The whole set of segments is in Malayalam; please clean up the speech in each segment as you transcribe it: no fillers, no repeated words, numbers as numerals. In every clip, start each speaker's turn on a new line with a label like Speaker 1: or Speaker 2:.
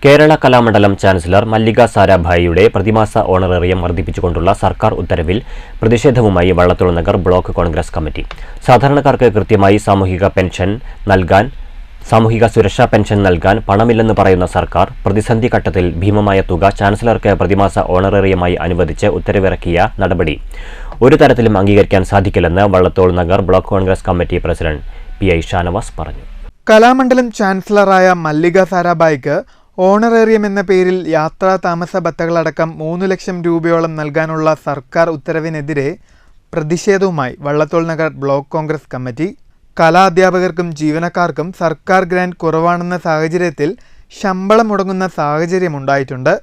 Speaker 1: കേരള കലാമണ്ഡലം ചാൻസലർ മല്ലിക സാരാഭായിയുടെ പ്രതിമാസ ഓണറേറിയം വർദ്ധിപ്പിച്ചുകൊണ്ടുള്ള സർക്കാർ ഉത്തരവിൽ പ്രതിഷേധവുമായി വള്ളത്തോൾ നഗർ ബ്ലോക്ക് കോൺഗ്രസ് കമ്മിറ്റി. സാധാരണക്കാർക്ക് കൃത്യമായി സാമൂഹിക സുരക്ഷാ പെൻഷൻ നൽകാൻ പണമില്ലെന്ന് പറയുന്ന സർക്കാർ പ്രതിസന്ധി ഘട്ടത്തിൽ ഭീമമായ തുക ചാൻസലർക്ക് പ്രതിമാസ ഓണറേറിയമായി അനുവദിച്ച് ഉത്തരവിറക്കിയ നടപടി ഒരു തരത്തിലും അംഗീകരിക്കാൻ സാധിക്കില്ലെന്ന് Vallathol Nagar block Congress committee president PI Shanavas പറഞ്ഞു.
Speaker 2: കലാമണ്ഡലം ചാൻസലറായ മല്ലിക സാരാഭായിക്ക് ഓണറേറിയം എന്ന പേരിൽ യാത്രാ താമസ ഭത്തകളടക്കം 3 ലക്ഷം രൂപയോളം നൽകാനുള്ള സർക്കാർ ഉത്തരവിനെതിരെ പ്രതിഷേധവുമായി വള്ളത്തോൾ നഗർ ബ്ലോക്ക് കോൺഗ്രസ് കമ്മിറ്റി. കലാധ്യാപകർക്കും ജീവനക്കാർക്കും സർക്കാർ ഗ്രാന്റ് കുറവാണെന്ന സാഹചര്യത്തിൽ ശമ്പളം മുടങ്ങുന്ന സാഹചര്യമുണ്ടായിട്ടുണ്ട്.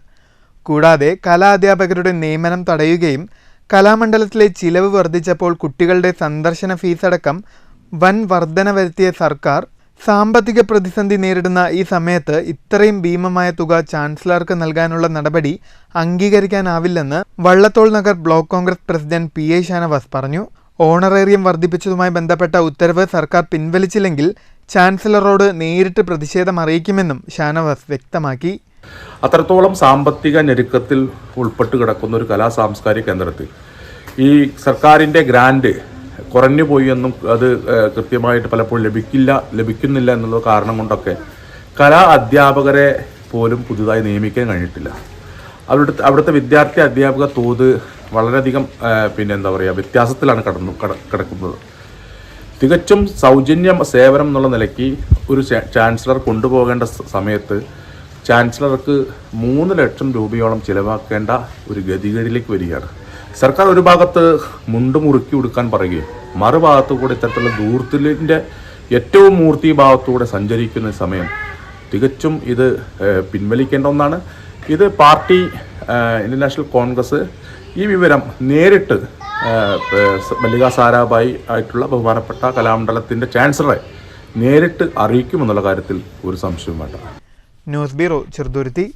Speaker 2: കൂടാതെ കലാധ്യാപകരുടെ നിയമനം തടയുകയും കലാമണ്ഡലത്തിലെ ചിലവ് വർദ്ധിച്ചപ്പോൾ കുട്ടികളുടെ സന്ദർശന ഫീസടക്കം വൻ വർധന വരുത്തിയ സർക്കാർ സാമ്പത്തിക പ്രതിസന്ധി നേരിടുന്ന ഈ സമയത്ത് ഇത്രയും ഭീമമായ തുക ചാൻസലർക്ക് നൽകാനുള്ള നടപടി അംഗീകരിക്കാനാവില്ലെന്ന് Vallathol Nagar block Congress president PI Shanavas പറഞ്ഞു. ഓണറേറിയം വർദ്ധിപ്പിച്ചതുമായി ബന്ധപ്പെട്ട ഉത്തരവ് സർക്കാർ പിൻവലിച്ചില്ലെങ്കിൽ ചാൻസലറോട് നേരിട്ട് പ്രതിഷേധം അറിയിക്കുമെന്നും ഷാനവാസ് വ്യക്തമാക്കി.
Speaker 3: അത്രത്തോളം സാമ്പത്തിക ഞെരുക്കത്തിൽ ഉൾപ്പെട്ട് കിടക്കുന്ന ഒരു കലാ സാംസ്കാരിക കേന്ദ്രത്തിൽ ഈ സർക്കാരിൻ്റെ ഗ്രാന്റ് കുറഞ്ഞുപോയി എന്നും അത് കൃത്യമായിട്ട് പലപ്പോഴും ലഭിക്കുന്നില്ല എന്നുള്ള കാരണം കൊണ്ടൊക്കെ കലാ അധ്യാപകരെ പോലും പുതുതായി നിയമിക്കാൻ കഴിഞ്ഞിട്ടില്ല. അവിടുത്തെ വിദ്യാർത്ഥി അധ്യാപക തോത് വളരെയധികം വ്യത്യാസത്തിലാണ് കിടക്കുന്നത്. തികച്ചും സൗജന്യ സേവനം എന്നുള്ള നിലയ്ക്ക് ഒരു ചാൻസലർ കൊണ്ടുപോകേണ്ട സമയത്ത് ചാൻസലർക്ക് 3 ലക്ഷം രൂപയോളം ചിലവാക്കേണ്ട ഒരു ഗതികേടിലേക്ക് വരികയാണ്. സർക്കാർ ഒരു ഭാഗത്ത് മുണ്ട് മുറുക്കി കൊടുക്കാൻ പറയുകയും മറുഭാഗത്തു കൂടെ ഇത്തരത്തിലുള്ള ദൂരത്തിൻ്റെ ഏറ്റവും മൂർത്തി ഭാഗത്തൂടെ സഞ്ചരിക്കുന്ന സമയം തികച്ചും ഇത് പിൻവലിക്കേണ്ട ഒന്നാണ്. ഇത് പാർട്ടി ഇന്ത്യൻ നാഷണൽ കോൺഗ്രസ് ഈ വിവരം നേരിട്ട് മല്ലിക സാരാഭായി ആയിട്ടുള്ള ബഹുമാനപ്പെട്ട കലാമണ്ഡലത്തിൻ്റെ ചാൻസലറെ നേരിട്ട് അറിയിക്കുമെന്നുള്ള കാര്യത്തിൽ ഒരു സംശയവും വേണ്ട.
Speaker 2: News bureau, Cheruthuruthy.